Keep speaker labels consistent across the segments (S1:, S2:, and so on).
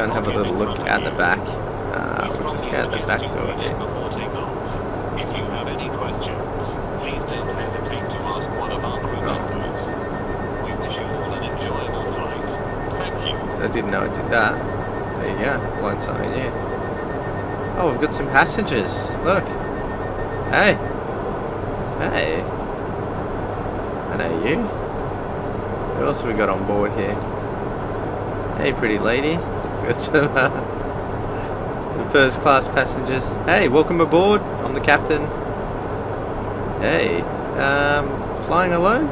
S1: go and have a little look at the back. We'll just get the back door here. I didn't know it did that. There you go, learned something new. Oh, we've got some passengers. Look. Hey. Hey. I know you. Who else have we got on board here? Hey, pretty lady. We've got some first class passengers. Hey, welcome aboard. I'm the captain. Hey. Flying alone?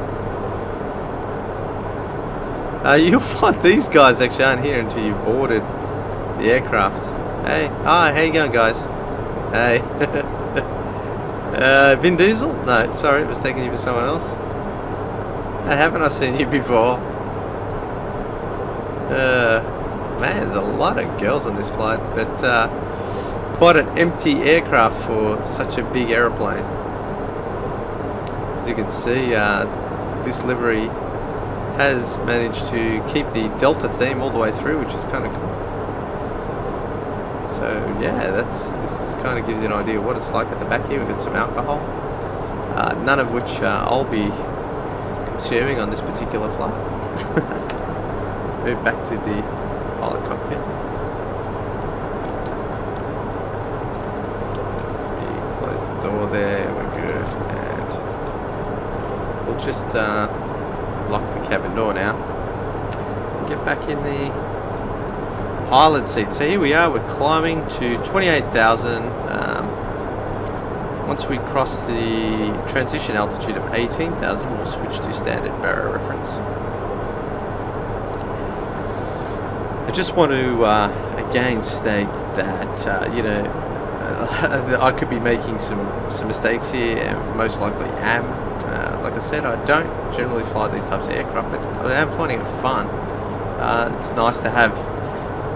S1: You'll find these guys actually aren't here until you've boarded the aircraft. Hey, hi, how you going, guys? Hey. Vin Diesel? No, sorry, it was taking you for someone else. Hey, haven't I seen you before? Man, there's a lot of girls on this flight, but quite an empty aircraft for such a big aeroplane. As you can see, this livery has managed to keep the Delta theme all the way through, which is kind of cool. So yeah, this is kind of gives you an idea of what it's like at the back here. We've got some alcohol, none of which I'll be consuming on this particular flight. Move back to the pilot cockpit. Close the door there, we're good, and we'll just lock the cabin door now. Get back in the pilot seat. So here we are, we're climbing to 28,000. Once we cross the transition altitude of 18,000, we'll switch to standard barrow reference. I just want to again state that I could be making some mistakes here, and most likely am. Like I said, I don't generally fly these types of aircraft, but I am finding it fun. It's nice to have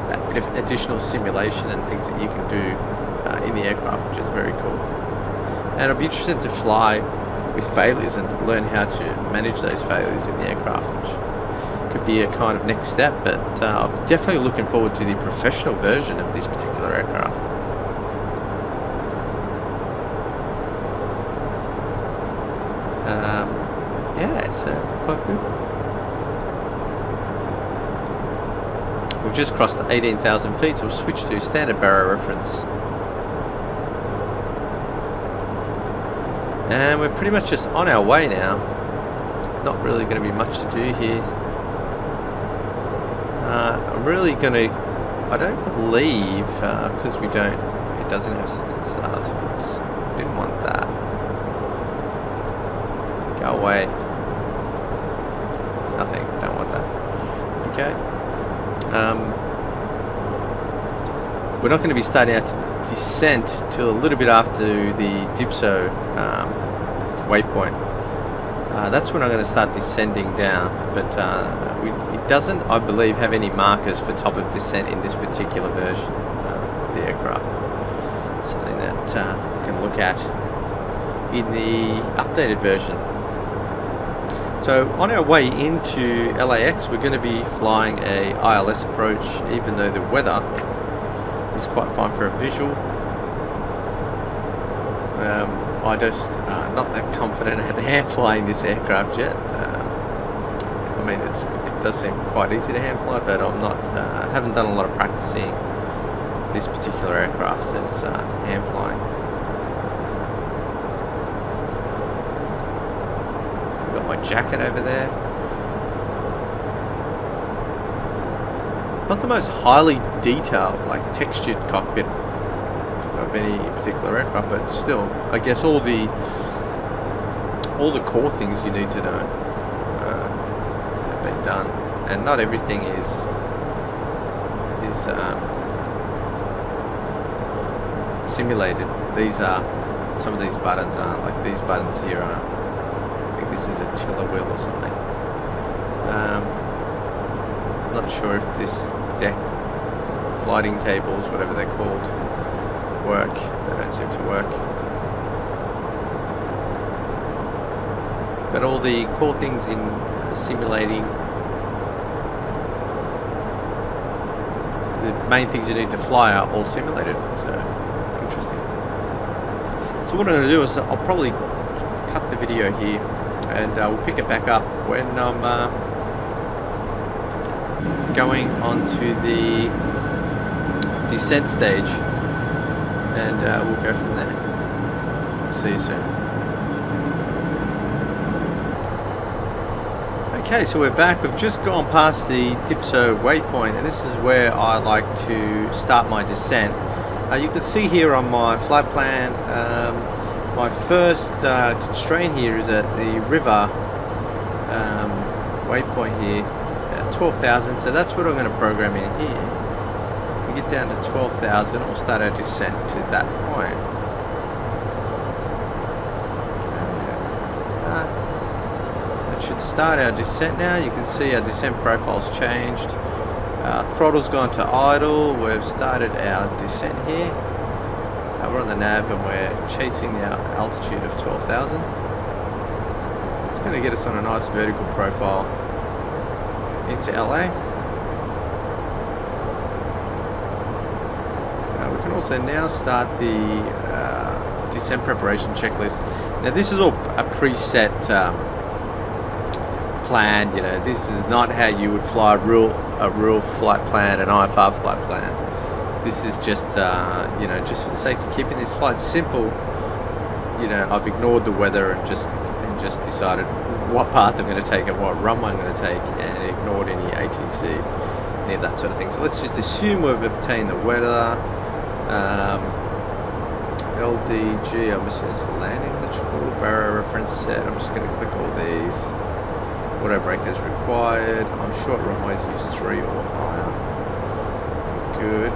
S1: that bit of additional simulation and things that you can do in the aircraft, which is very cool. And I'll be interested to fly with failures and learn how to manage those failures in the aircraft, which could be a kind of next step, but I'm definitely looking forward to the professional version of this particular aircraft. Yeah, so quite good. We've just crossed the 18,000 feet, so we'll switch to standard barrow reference. And we're pretty much just on our way now. Not really going to be much to do here. I'm really going to, I don't believe, because it doesn't have sits and stars. Oops, didn't want that. Go away. Nothing, don't want that. Okay. We're not going to be starting out to descent till a little bit after the Dipso waypoint. That's when I'm going to start descending down, but it doesn't, I believe, have any markers for top of descent in this particular version of the aircraft. Something that we can look at in the updated version. So on our way into LAX, we're going to be flying a Ils Approach, even though the weather is quite fine for a visual. I just not that confident at hand flying this aircraft yet. I mean, it does seem quite easy to hand fly, but I'm not. Haven't done a lot of practicing this particular aircraft as hand flying. So I've got my jacket over there. Not the most highly detailed, like textured cockpit of any particular aircraft, but still, I guess all the core things you need to know have been done, and not everything is simulated. These are, some of these buttons aren't, like these buttons here are, I think this is a tiller wheel or something. Not sure if this deck flighting tables, whatever they're called, work. They don't seem to work. But all the cool things in simulating the main things you need to fly are all simulated. So interesting. So what I'm going to do is I'll probably cut the video here, and we'll pick it back up when I'm going on to the descent stage, and we'll go from there. I'll see you soon. Okay, so we're back. We've just gone past the Dipso waypoint, and this is where I like to start my descent. You can see here on my flight plan, my first constraint here is at the river waypoint here at 12,000, so that's what I'm going to program in here. We get down to 12,000, we'll start our descent to that point. That should start our descent now. You can see our descent profile's changed. Throttle's gone to idle. We've started our descent here. We're on the nav and we're chasing the altitude of 12,000. It's going to get us on a nice vertical profile into LA. We can also now start the descent preparation checklist. Now this is all a preset plan. You know, this is not how you would fly a real flight plan, an IFR flight plan. This is just you know, just for the sake of keeping this flight simple. You know, I've ignored the weather and just decided what path I'm going to take and what runway I'm going to take, and ignored any ATC, any of that sort of thing. So let's just assume we've obtained the weather. LDG, I'm assuming it's the landing electrical barrier reference set. I'm just going to click all these. Auto brake is required. On short runways, use 3 or higher. Good.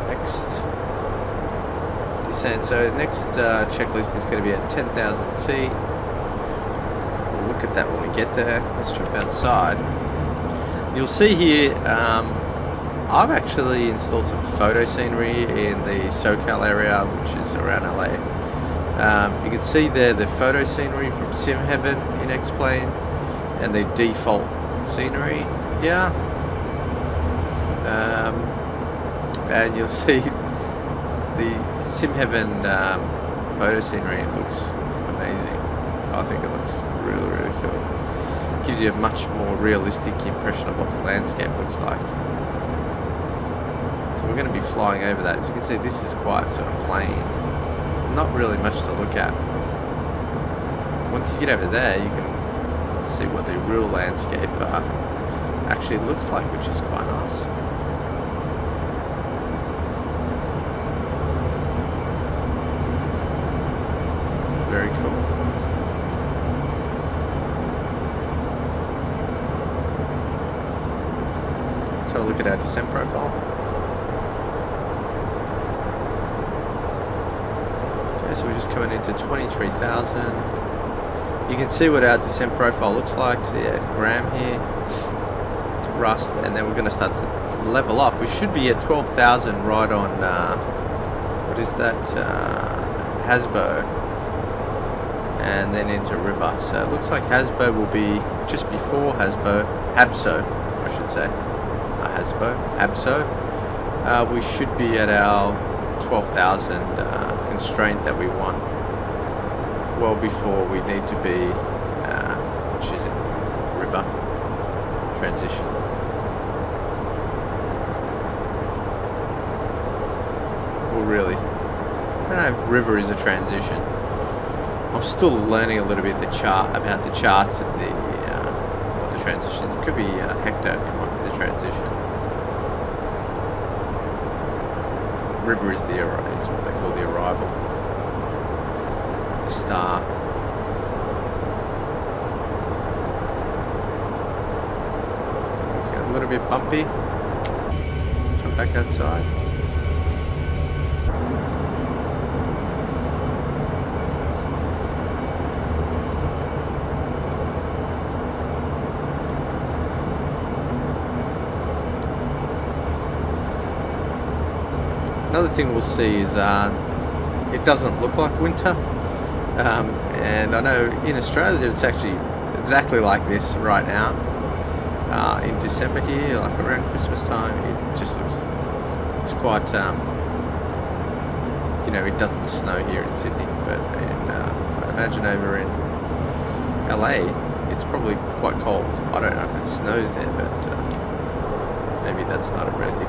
S1: Next. Descent. So next checklist is going to be at 10,000 feet. We'll look at that when we get there. Let's jump outside. You'll see here, I've actually installed some photo scenery in the SoCal area, which is around LA. You can see there the photo scenery from Sim Heaven in X-Plane and the default scenery here. And you'll see the Sim Heaven photo scenery. It looks amazing. I think it looks really, really cool. It gives you a much more realistic impression of what the landscape looks like. So we're going to be flying over that. As you can see, this is quite sort of plain. Not really much to look at. Once you get over there, you can see what the real landscape actually looks like, which is quite nice. Very cool. So look at our descent profile. So we're just coming into 23,000. You can see what our descent profile looks like. So yeah, Graham here, Rust, and then we're going to start to level off. We should be at 12,000 right on, what is that, Hasbo, and then into River. So it looks like Hasbo will be just before Habso, I should say. Habso. We should be at our 12,000 constraint that we want well before we need to be, which is at the river transition. Well, really, I don't know if river is a transition. I'm still learning a little bit about the charts and the what the transitions. It could be Hector come up with the transition. River is the is what they call the arrival. The star. It's getting a little bit bumpy. Jump back outside. Another thing we'll see is it doesn't look like winter, and I know in Australia it's actually exactly like this right now. in December here, like around Christmas time, it just looks, it's quite, you know, it doesn't snow here in Sydney, but I'd imagine over in LA, it's probably quite cold. I don't know if it snows there, but maybe that's not a realistic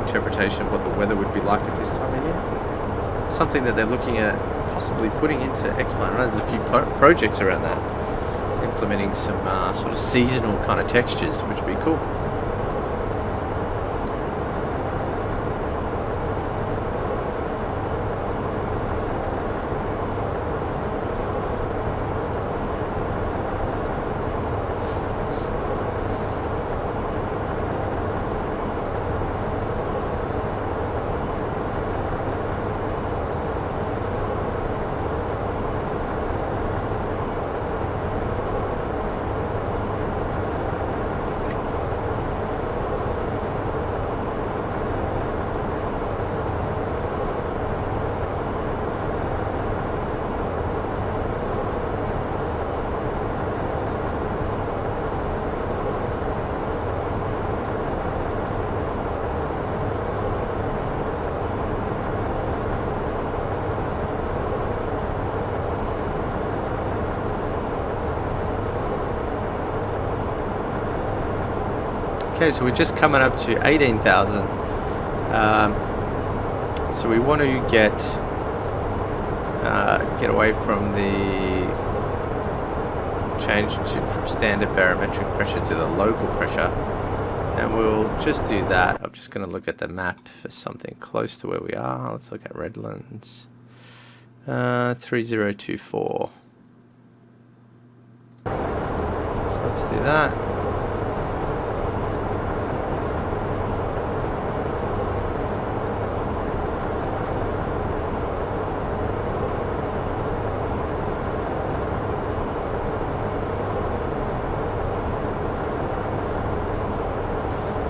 S1: interpretation of what the weather would be like at this time of year. Something that they're looking at possibly putting into X-Plane. I know there's a few projects around that, implementing some sort of seasonal kind of textures, which would be cool. Okay, so we're just coming up to 18,000. So we want to get away from the change from standard barometric pressure to the local pressure, and we'll just do that. I'm just going to look at the map for something close to where we are. Let's look at Redlands. 3024. So let's do that.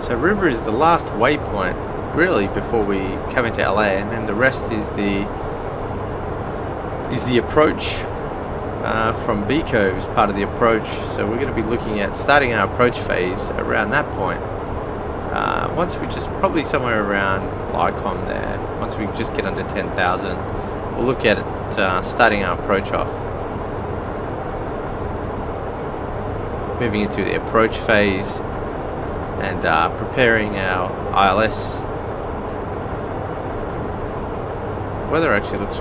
S1: So River is the last waypoint, really, before we come into LA, and then the rest is the approach from B Cove, is part of the approach. So we're going to be looking at starting our approach phase around that point. Once we just probably somewhere around Lycom there. Once we just get under 10,000, we'll look at it, starting our approach off. Moving into the approach phase and preparing our ILS. Weather actually looks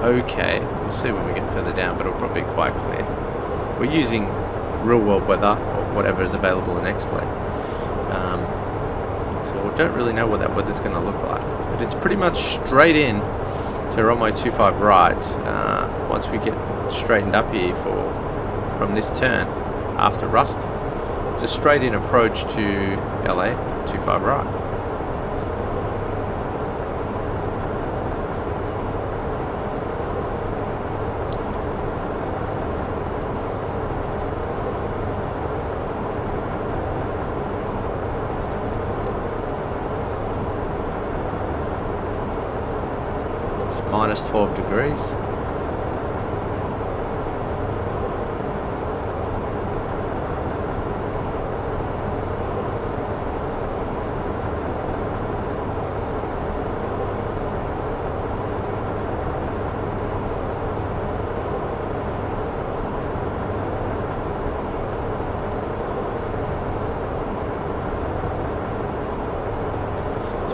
S1: okay. We'll see when we get further down, but it'll probably be quite clear. We're using real world weather, or whatever is available in X-Plane. So we don't really know what that weather's going to look like. But it's pretty much straight in to runway 25 right. Once we get straightened up here from this turn after Rust, just straight in approach to LA, 25 right. It's minus 12 degrees.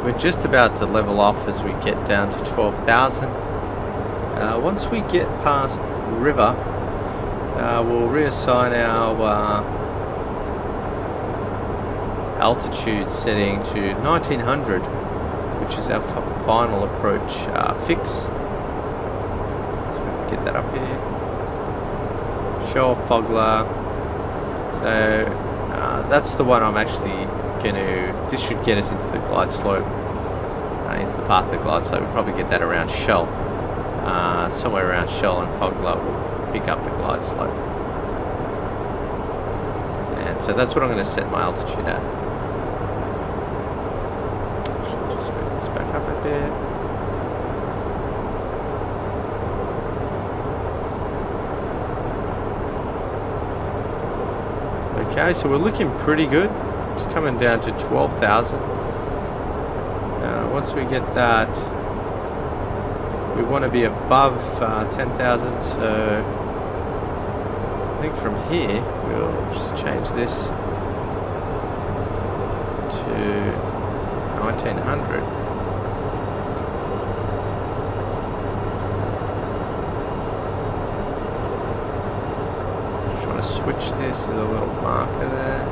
S1: We're just about to level off as we get down to 12,000. Once we get past River, we'll reassign our altitude setting to 1900, which is our final approach fix. So we can get that up here. Show Fogler. So that's the one I'm actually this should get us into the glide slope, into the path of the glide slope. We'll probably get that around Shell, somewhere around Shell and Fogler will pick up the glide slope. And so that's what I'm going to set my altitude at. Should just move this back up a bit. Okay, so we're looking pretty good. It's coming down to 12,000. Once we get that, we want to be above 10,000. So I think from here we'll just change this to 1900. Just trying to switch this. There's a little marker there.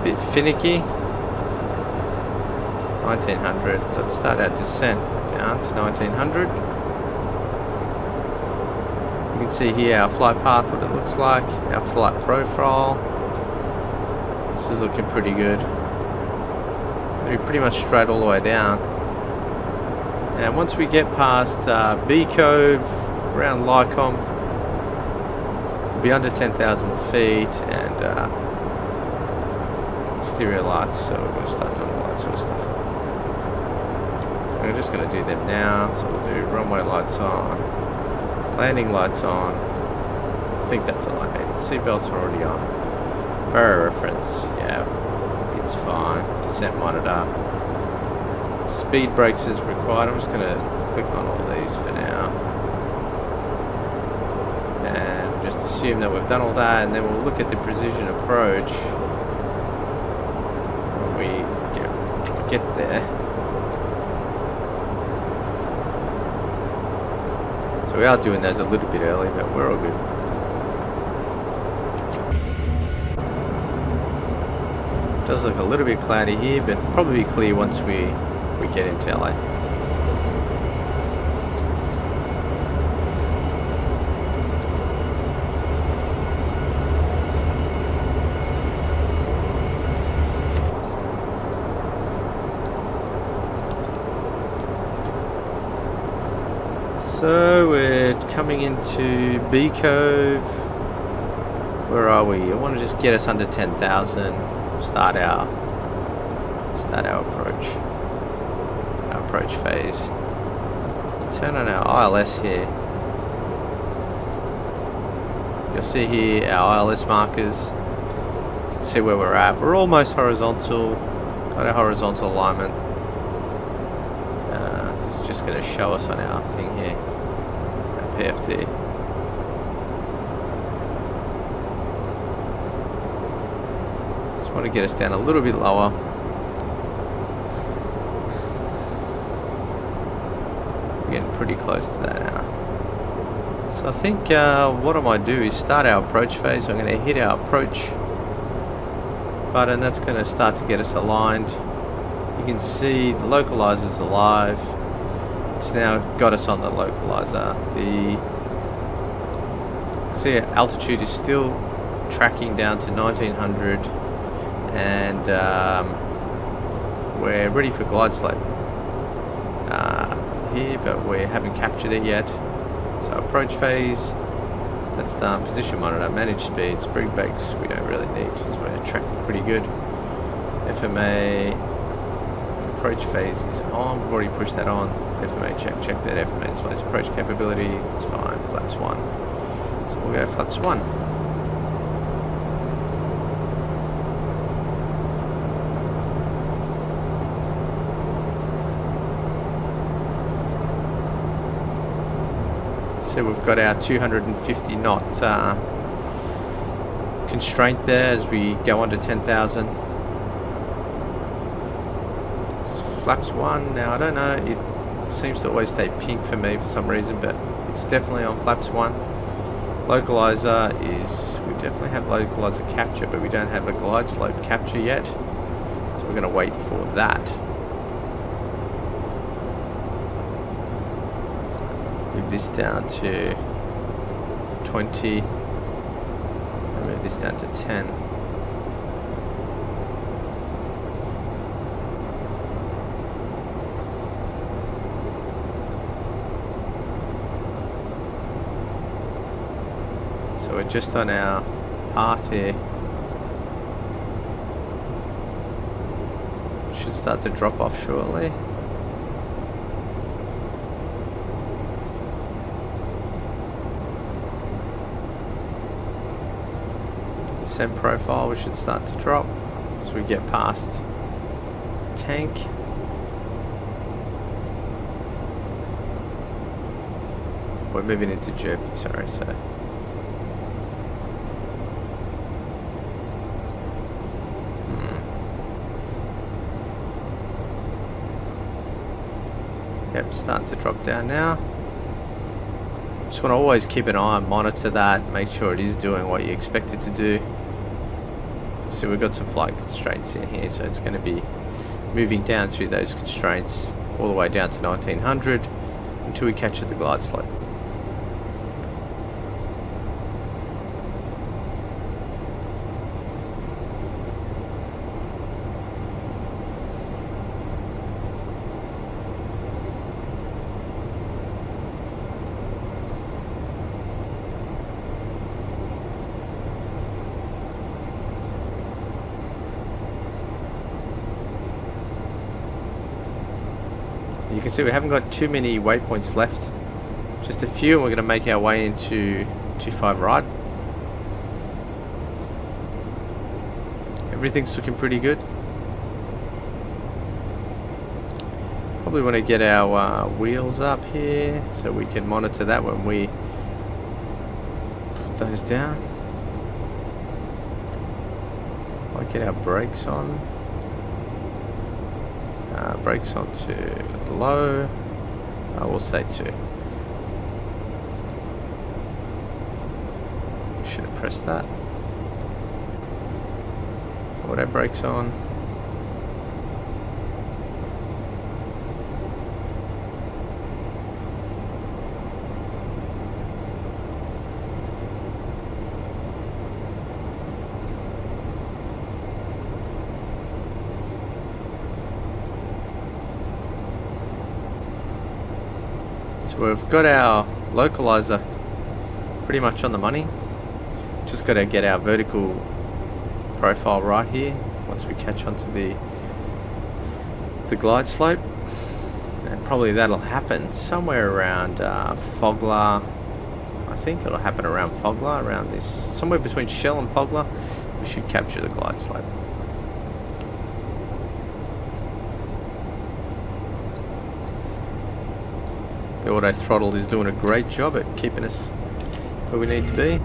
S1: A bit finicky. 1900. Let's start our descent down to 1900. You can see here our flight path, what it looks like, our flight profile. This is looking pretty good. We're pretty much straight all the way down. And once we get past B Cove, around Lycombe, we'll be under 10,000 feet, and exterior lights, so we're going to start doing all that sort of stuff. We're just going to do them now. So we'll do runway lights on, landing lights on. I think that's all I need. Seatbelts are already on. Barrier reference, yeah, it's fine. Descent monitor. Speed brakes is required. I'm just going to click on all these for now. And just assume that we've done all that, and then we'll look at the precision approach when we get there. So we are doing those a little bit early, but we're all good. It does look a little bit cloudy here, but probably clear once we get into LA. So we're coming into B Cove. Where are we? I want to just get us under 10,000. Start our approach phase. Turn on our ILS here. You'll see here our ILS markers. You can see where we're at. We're almost horizontal. Got our horizontal alignment. This is just going to show us on our thing here. PFD. Just want to get us down a little bit lower. We're getting pretty close to that now. So I think what I might do is start our approach phase. So I'm going to hit our approach button. That's going to start to get us aligned. You can see the localizer is alive. It's now got us on the localizer. See, altitude is still tracking down to 1900, and we're ready for glide slope here, but we haven't captured it yet. So approach phase, that's done. Position monitor, manage speed, spring brakes we don't really need because we're tracking pretty good. FMA, approach phase is on. We've already pushed that on. FMA check that FMA displays approach capability, it's fine. Flaps 1. So we'll go flaps 1. So we've got our 250 knot constraint there as we go under 10,000. Flaps 1, now I don't know, it seems to always stay pink for me for some reason, but it's definitely on flaps 1. Localizer is, we definitely have localizer capture, but we don't have a glide slope capture yet, so we're going to wait for that. Move this down to 20, and move this down to 10. So we're just on our path here. Should start to drop off shortly. descent profile, we should start to drop as we get past tank. We're moving into Jerby, sorry, so. Yep, starting to drop down now. Just want to always keep an eye and monitor that, make sure it is doing what you expect it to do. So we've got some flight constraints in here, so it's going to be moving down through those constraints all the way down to 1900 until we catch at the glide slope. You can see we haven't got too many waypoints left, just a few, and we're going to make our way into 25 right. Everything's looking pretty good. Probably want to get our wheels up here so we can monitor that when we put those down. Might get our brakes on. Brakes on to low. I will say 2. Should have pressed that. Auto brakes on. So we've got our localizer pretty much on the money. Just got to get our vertical profile right here once we catch onto the glide slope, and probably that'll happen somewhere around Fogler. I think it'll happen around Fogler, around this, somewhere between Shell and Fogler. We should capture the glide slope. The auto throttle is doing a great job at keeping us where we need to be.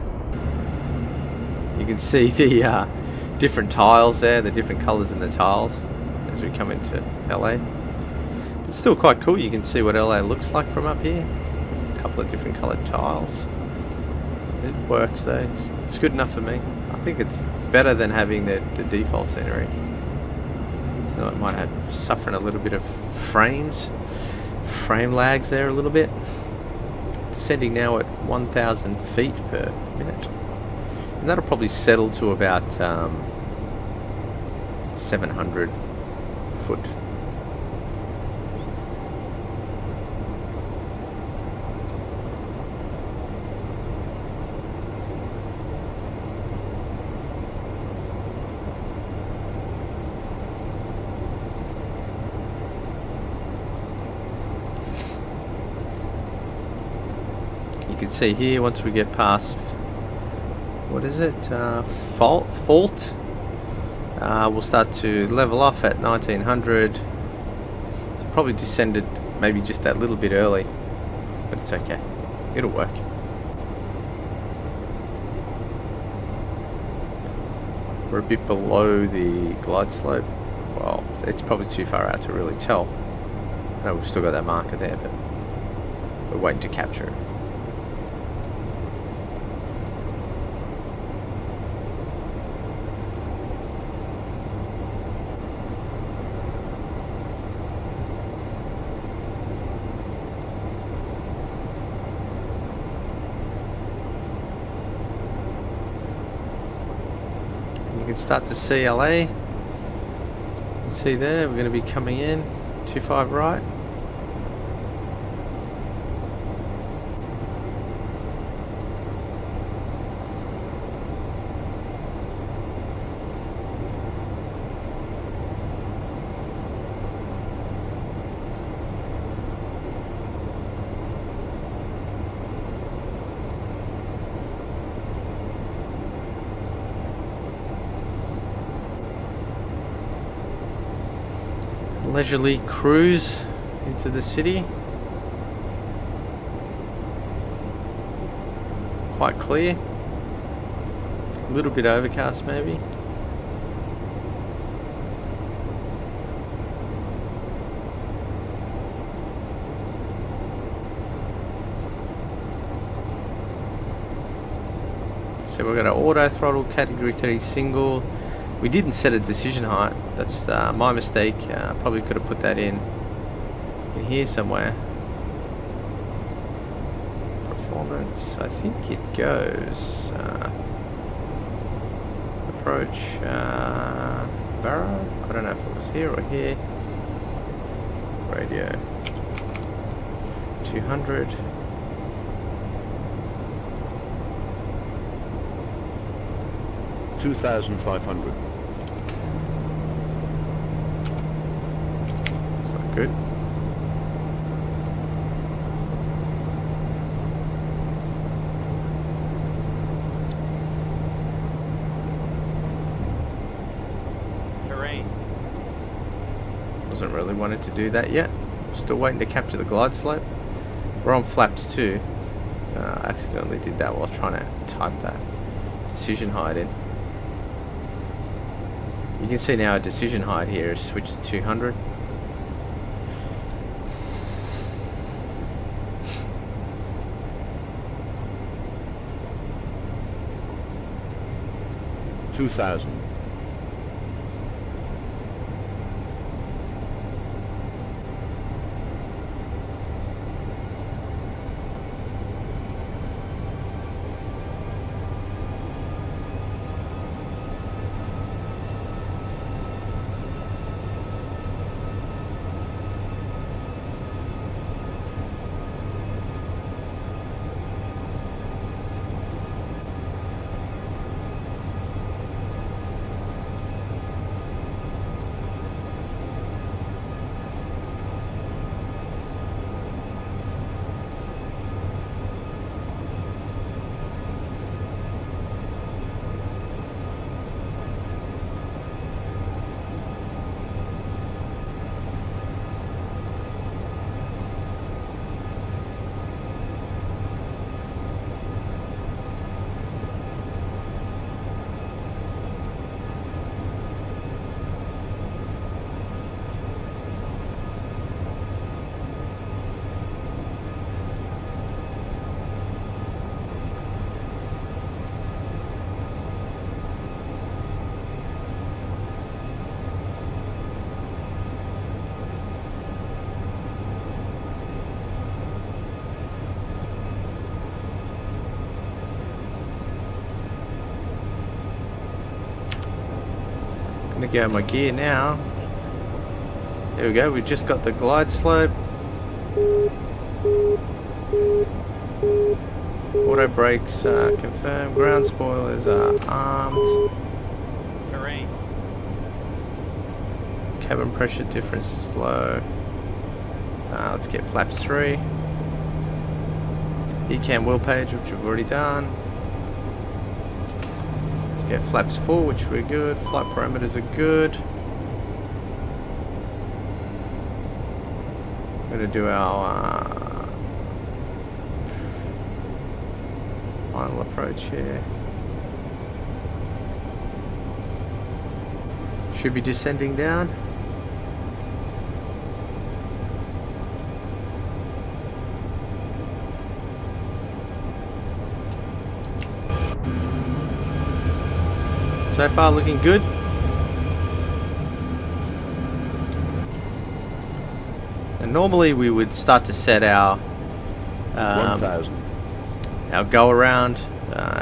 S1: You can see the different tiles there, the different colours in the tiles as we come into LA. It's still quite cool. You can see what LA looks like from up here. A couple of different coloured tiles. It works though. It's good enough for me. I think it's better than having the default scenery. So it might have suffering a little bit of frame lags there a little bit. Descending now at 1,000 feet per minute. And that'll probably settle to about 700 foot. You can see here once we get past, what is it, fault, we'll start to level off at 1900. So probably descended maybe just that little bit early, but it's okay, it'll work. We're a bit below the glide slope. Well, it's probably too far out to really tell. I know we've still got that marker there, but we're waiting to capture it. You can start to see LA. You can see there, we're going to be coming in 25 right. leisurely cruise into the city. Quite clear. A little bit overcast maybe. So we're going to auto throttle, category 3 single. We didn't set a decision height. That's my mistake. Probably could have put that in here somewhere. Performance. I think it goes approach barrow. I don't know if it was here or here. Radio 200.
S2: $2,500.
S1: That's not good.
S3: Terrain.
S1: Wasn't really wanting to do that yet. Still waiting to capture the glide slope. We're on flaps too. I accidentally did that while I was trying to type that decision height in. You can see now our decision height here is switched to 200.
S2: $2,000.
S1: Gonna go my gear now. There we go, we've just got the glide slope. Auto brakes confirmed. Ground spoilers are armed.
S3: Terrain.
S1: Cabin pressure difference is low. Let's get flaps 3. Ecam wheel page, which we've already done. Let's get flaps 4, which we're good. Flight parameters are good. We're going to do our final approach here. Should be descending down. So far looking good. And normally we would start to set our
S2: 1,000.
S1: our go around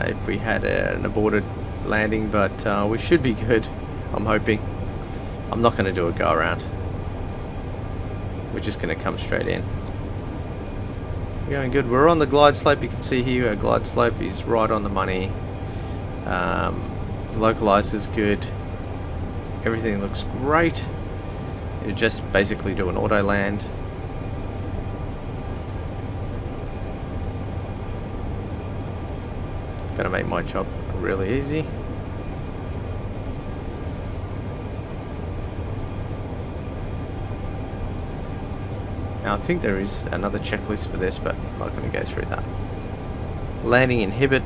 S1: if we had an aborted landing, but we should be good. I'm hoping. I'm not going to do a go around. We're just going to come straight in. We're going good. We're on the glide slope. You can see here our glide slope is right on the money. Localizer's good. Everything looks great. You just basically do an auto land. Gonna make my job really easy. Now I think there is another checklist for this, but I'm not going to go through that. Landing inhibit,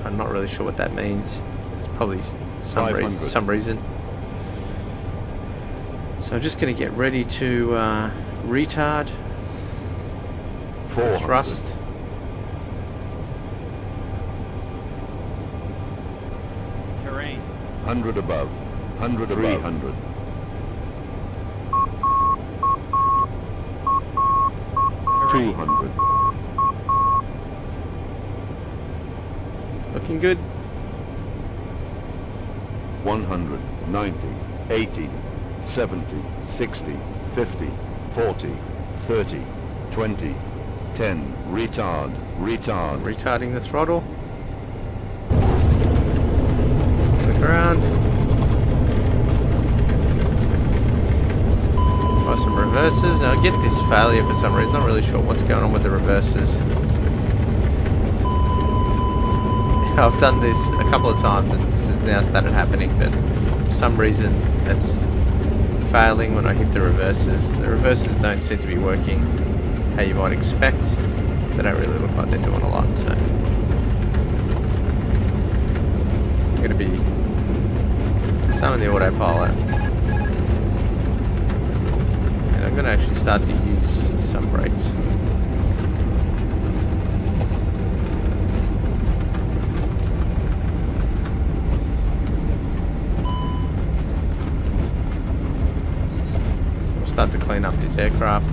S1: I'm not really sure what that means. It's probably some reason. So I'm just going to get ready to retard,
S2: 400.
S1: thrust.
S3: Terrain.
S2: 100 above. 100 above. 300.
S3: Terrain.
S2: 200.
S1: Looking good.
S2: 100, 90, 80, 70, 60, 50, 40, 30, 20, 10, retard, retard.
S1: Retarding the throttle. The ground. Try some reverses. I get this failure for some reason. Not really sure what's going on with the reverses. I've done this a couple of times and this has now started happening, but for some reason it's failing when I hit the reverses. The reverses don't seem to be working how you might expect. They don't really look like they're doing a lot, so I'm going to be some of the autopilot, and I'm going to actually start to use some brakes. Start to clean up this aircraft.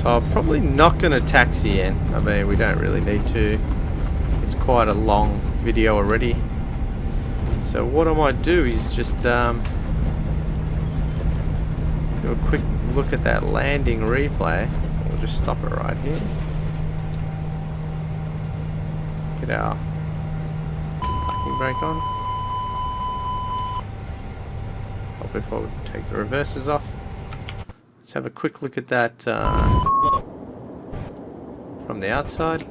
S1: So I'm probably not going to taxi in. I mean, we don't really need to. It's quite a long video already. So what I might do is just do a quick look at that landing replay. We'll just stop it right here. Get our brake on. Oh, before we take the reverses off, let's have a quick look at that from the outside.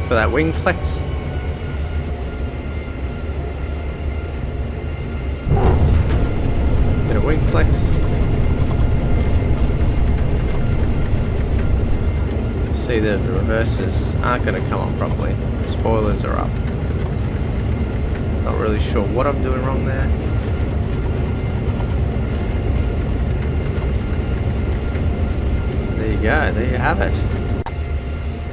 S1: For that wing flex. Bit of wing flex. See that the reverses aren't going to come on properly. Spoilers are up. Not really sure what I'm doing wrong there. There you go, there you have it.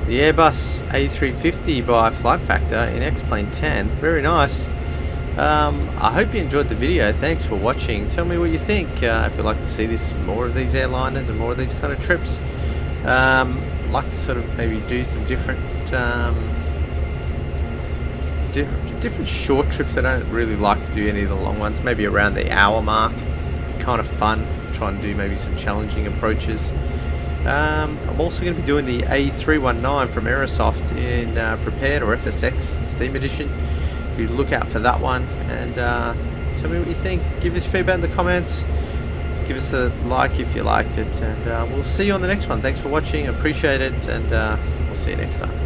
S1: The Airbus A350 by Flight Factor in X-Plane 10. Very nice. I hope you enjoyed the video. Thanks for watching. Tell me what you think. If you'd like to see more of these airliners and more of these kind of trips. I'd like to sort of maybe do some different different short trips. I don't really like to do any of the long ones. Maybe around the hour mark. Kind of fun. Try and do maybe some challenging approaches. I'm also going to be doing the A319 from Aerosoft in Prepared or FSX Steam Edition. You look out for that one, and tell me what you think. Give us feedback in the comments. Give us a like if you liked it, and we'll see you on the next one. Thanks for watching. Appreciate it, and we'll see you next time.